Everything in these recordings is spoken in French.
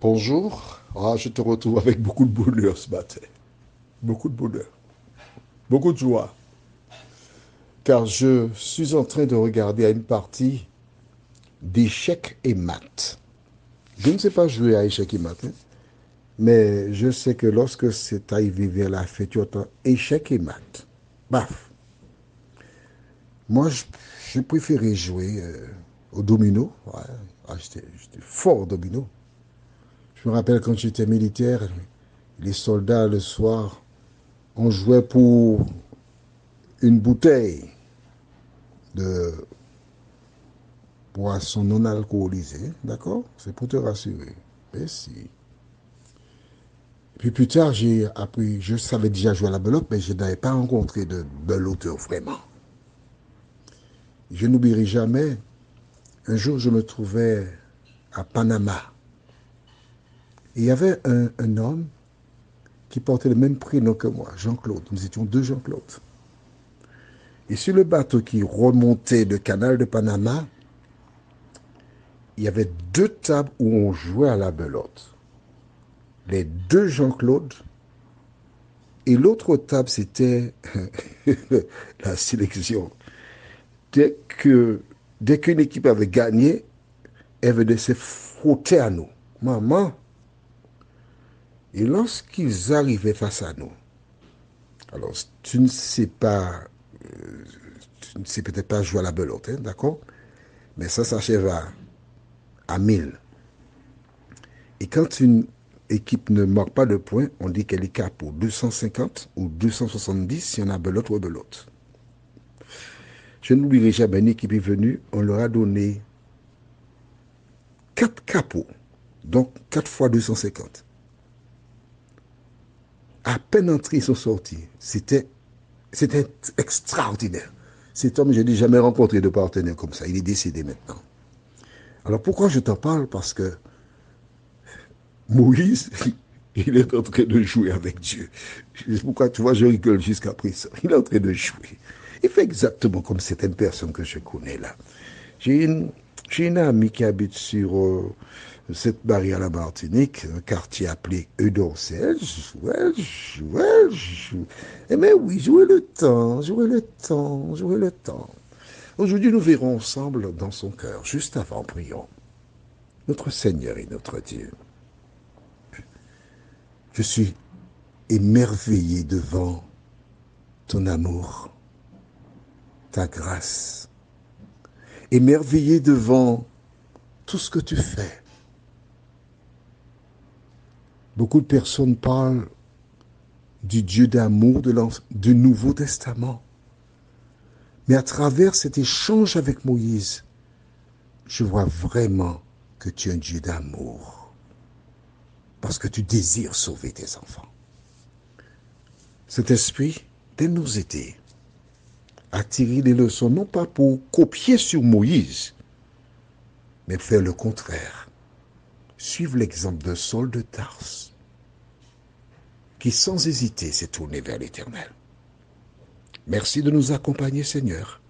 Bonjour. Je te retrouve avec beaucoup de bonheur ce matin. Beaucoup de bonheur. Beaucoup de joie. Car je suis en train de regarder à une partie d'échecs et maths. Je ne sais pas jouer à échecs et maths, hein, mais je sais que lorsque c'est arrivé vers la fin, tu entends échecs et maths. Baf. Moi, j'ai préféré jouer au domino. Ouais. J'étais fort au domino. Je me rappelle quand j'étais militaire, les soldats, le soir, on jouait pour une bouteille de boisson non alcoolisée, d'accord? C'est pour te rassurer. Mais si. Puis plus tard, j'ai appris, je savais déjà jouer à la belote, mais je n'avais pas rencontré de beloteur vraiment. Je n'oublierai jamais, un jour, je me trouvais à Panama. Et il y avait un homme qui portait le même prénom que moi, Jean-Claude. Nous étions deux Jean-Claude. Et sur le bateau qui remontait le canal de Panama, il y avait deux tables où on jouait à la belote. Les deux Jean-Claude. Et l'autre table, c'était la sélection. Dès que, dès qu'une équipe avait gagné, elle venait se frotter à nous. Maman. Et lorsqu'ils arrivaient face à nous, alors tu ne sais pas, tu ne sais peut-être pas jouer à la belote, hein, d'accord? Mais ça s'achève à 1000. Et quand une équipe ne marque pas de points, on dit qu'elle est cap pour 250 ou 270 si on a belote ou belote. Je n'oublierai jamais, une équipe est venue, on leur a donné 4 capots, donc 4 fois 250. À peine entrés, ils sont sortis. C'était extraordinaire. Cet homme, je n'ai jamais rencontré de partenaire comme ça. Il est décédé maintenant. Alors pourquoi je t'en parle? Parce que Moïse, il est en train de jouer avec Dieu. C'est pourquoi, tu vois, je rigole jusqu'à présent. Il est en train de jouer. Il fait exactement comme certaines personnes que je connais là. J'ai une, j'ai une amie qui habite sur cette barrière à la Martinique, un quartier appelé Eudorcel. Eh bien oui, jouez le temps, jouez le temps, jouez le temps. Aujourd'hui, nous verrons ensemble dans son cœur, juste avant, prions. Notre Seigneur et notre Dieu, je suis émerveillé devant ton amour, ta grâce, émerveillé devant tout ce que tu fais. Beaucoup de personnes parlent du Dieu d'amour du Nouveau Testament. Mais à travers cet échange avec Moïse, je vois vraiment que tu es un Dieu d'amour. Parce que tu désires sauver tes enfants. Cet esprit, de nous aider à tirer des leçons, non pas pour copier sur Moïse, mais faire le contraire. Suivre l'exemple de Saul de Tarse, qui sans hésiter s'est tourné vers l'Éternel. Merci de nous accompagner, Seigneur.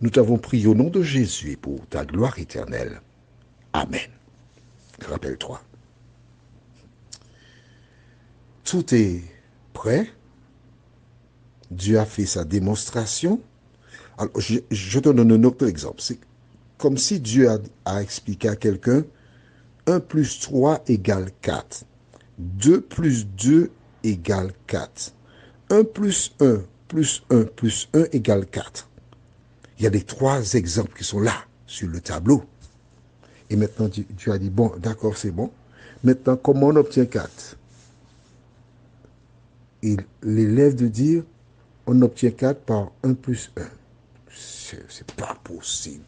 Nous t'avons prié au nom de Jésus et pour ta gloire éternelle. Amen. Rappelle-toi. Tout est prêt. Dieu a fait sa démonstration. Alors, je te donne un autre exemple. C'est comme si Dieu a expliqué à quelqu'un 1 plus 3 égale 4. 2 plus 2 égale 4. 1 plus 1 plus 1 plus 1 égale 4. Il y a les trois exemples qui sont là, sur le tableau. Et maintenant, Dieu a dit, bon, d'accord, c'est bon. Maintenant, comment on obtient 4? Il l'élève de dire, on obtient 4 par 1 plus 1. C'est pas possible.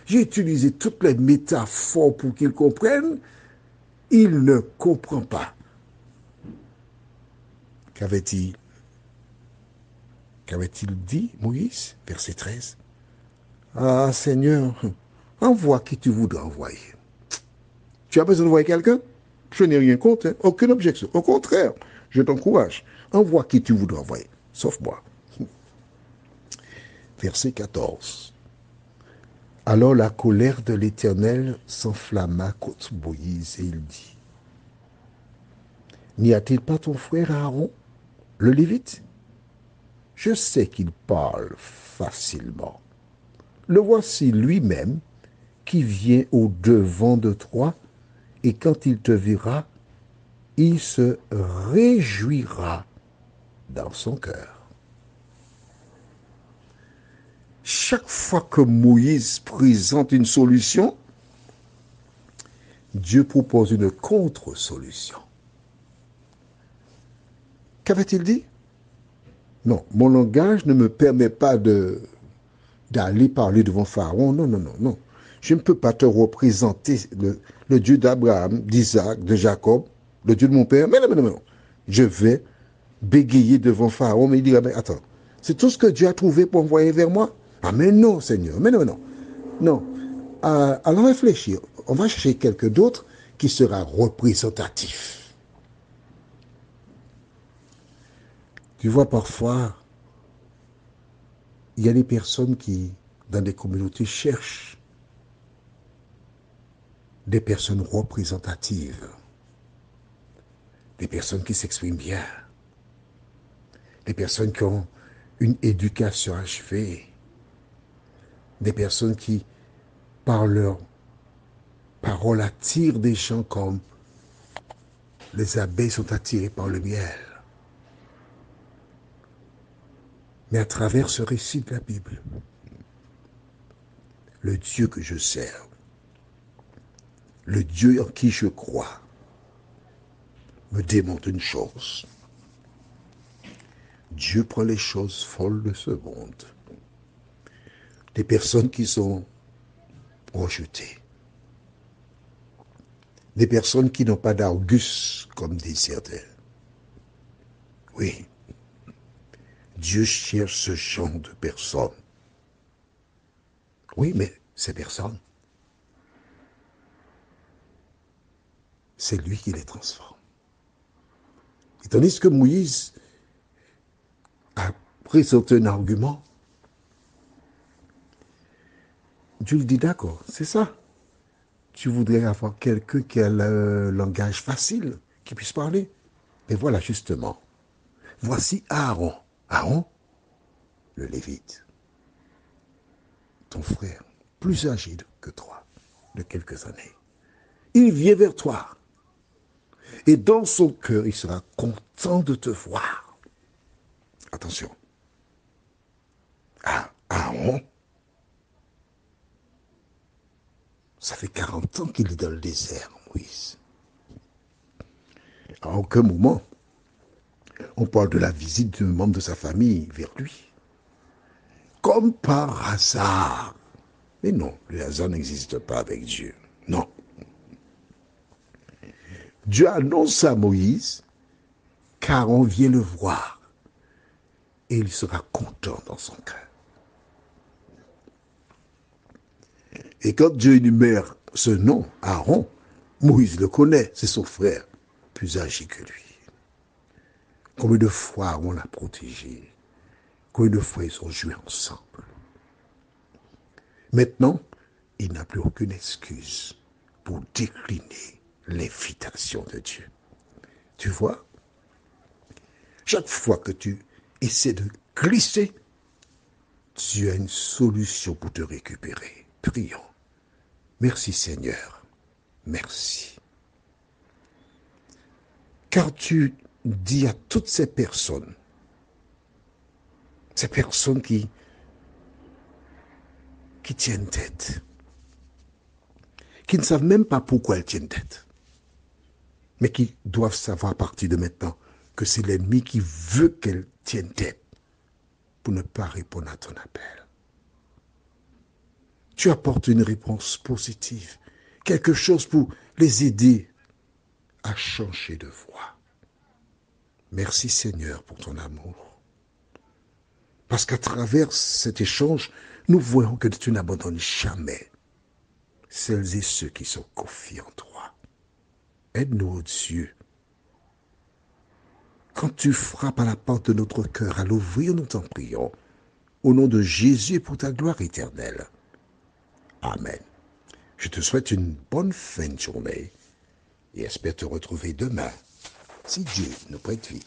J'ai utilisé toutes les métaphores pour qu'il comprenne. Il ne comprend pas. Qu'avait-il dit, Moïse? Verset 13. Ah, Seigneur, envoie qui tu voudras envoyer. Tu as besoin d'envoyer quelqu'un? Je n'ai rien contre, hein, aucune objection. Au contraire, je t'encourage. Envoie qui tu voudras envoyer, sauf moi. Verset 14. Alors la colère de l'Éternel s'enflamma contre Moïse et il dit, N'y a-t-il pas ton frère Aaron, le Lévite? Je sais qu'il parle facilement. Le voici lui-même qui vient au-devant de toi, et quand il te verra, il se réjouira dans son cœur. Chaque fois que Moïse présente une solution, Dieu propose une contre-solution. Qu'avait-il dit? Non, mon langage ne me permet pas d'aller parler devant Pharaon. Non, non, non, non. Je ne peux pas te représenter le Dieu d'Abraham, d'Isaac, de Jacob, le Dieu de mon père. Mais non, mais non, mais non. Je vais bégayer devant Pharaon, mais il dira, mais attends, c'est tout ce que Dieu a trouvé pour envoyer vers moi? Ah, mais non, Seigneur, mais non, non. Non. Allons réfléchir. On va chercher quelqu'un d'autre qui sera représentatif. Tu vois, parfois, il y a des personnes qui, dans des communautés, cherchent des personnes représentatives, des personnes qui s'expriment bien, des personnes qui ont une éducation achevée, des personnes qui, par leur parole, attirent des gens comme les abeilles sont attirées par le miel. Mais à travers ce récit de la Bible, le Dieu que je sers, le Dieu en qui je crois, me démontre une chose. Dieu prend les choses folles de ce monde, des personnes qui sont rejetées, des personnes qui n'ont pas d'argus, comme disent certains. Oui, Dieu cherche ce genre de personnes. Oui, mais ces personnes, c'est lui qui les transforme. Et tandis que Moïse a présenté un argument, Dieu lui dit, d'accord, c'est ça. Tu voudrais avoir quelqu'un qui a le langage facile, qui puisse parler. Mais voilà, justement, voici Aaron. Aaron, le Lévite, ton frère, plus âgé que toi, de quelques années. Il vient vers toi. Et dans son cœur, il sera content de te voir. Attention. Aaron, ça fait 40 ans qu'il est dans le désert, Moïse. À aucun moment, on parle de la visite d'un membre de sa famille vers lui. Comme par hasard. Mais non, le hasard n'existe pas avec Dieu. Non. Dieu annonce à Moïse qu'Aaron vient le voir et il sera content dans son cœur. Et quand Dieu énumère ce nom, Aaron, Moïse le connaît, c'est son frère, plus âgé que lui. Combien de fois on l'a protégé? Combien de fois ils ont joué ensemble? Maintenant, il n'a plus aucune excuse pour décliner l'invitation de Dieu. Tu vois, chaque fois que tu essaies de glisser, Dieu a une solution pour te récupérer. Prions. Merci Seigneur. Merci. Car tu dis à toutes ces personnes qui tiennent tête, qui ne savent même pas pourquoi elles tiennent tête, mais qui doivent savoir à partir de maintenant que c'est l'ennemi qui veut qu'elles tiennent tête pour ne pas répondre à ton appel. Tu apportes une réponse positive, quelque chose pour les aider à changer de voie. Merci Seigneur pour ton amour. Parce qu'à travers cet échange, nous voyons que tu n'abandonnes jamais celles et ceux qui sont confiés en toi. Aide-nous, Dieu. Quand tu frappes à la porte de notre cœur, à l'ouvrir, nous t'en prions. Au nom de Jésus et pour ta gloire éternelle. Amen. Je te souhaite une bonne fin de journée et espère te retrouver demain si Dieu nous prête vie.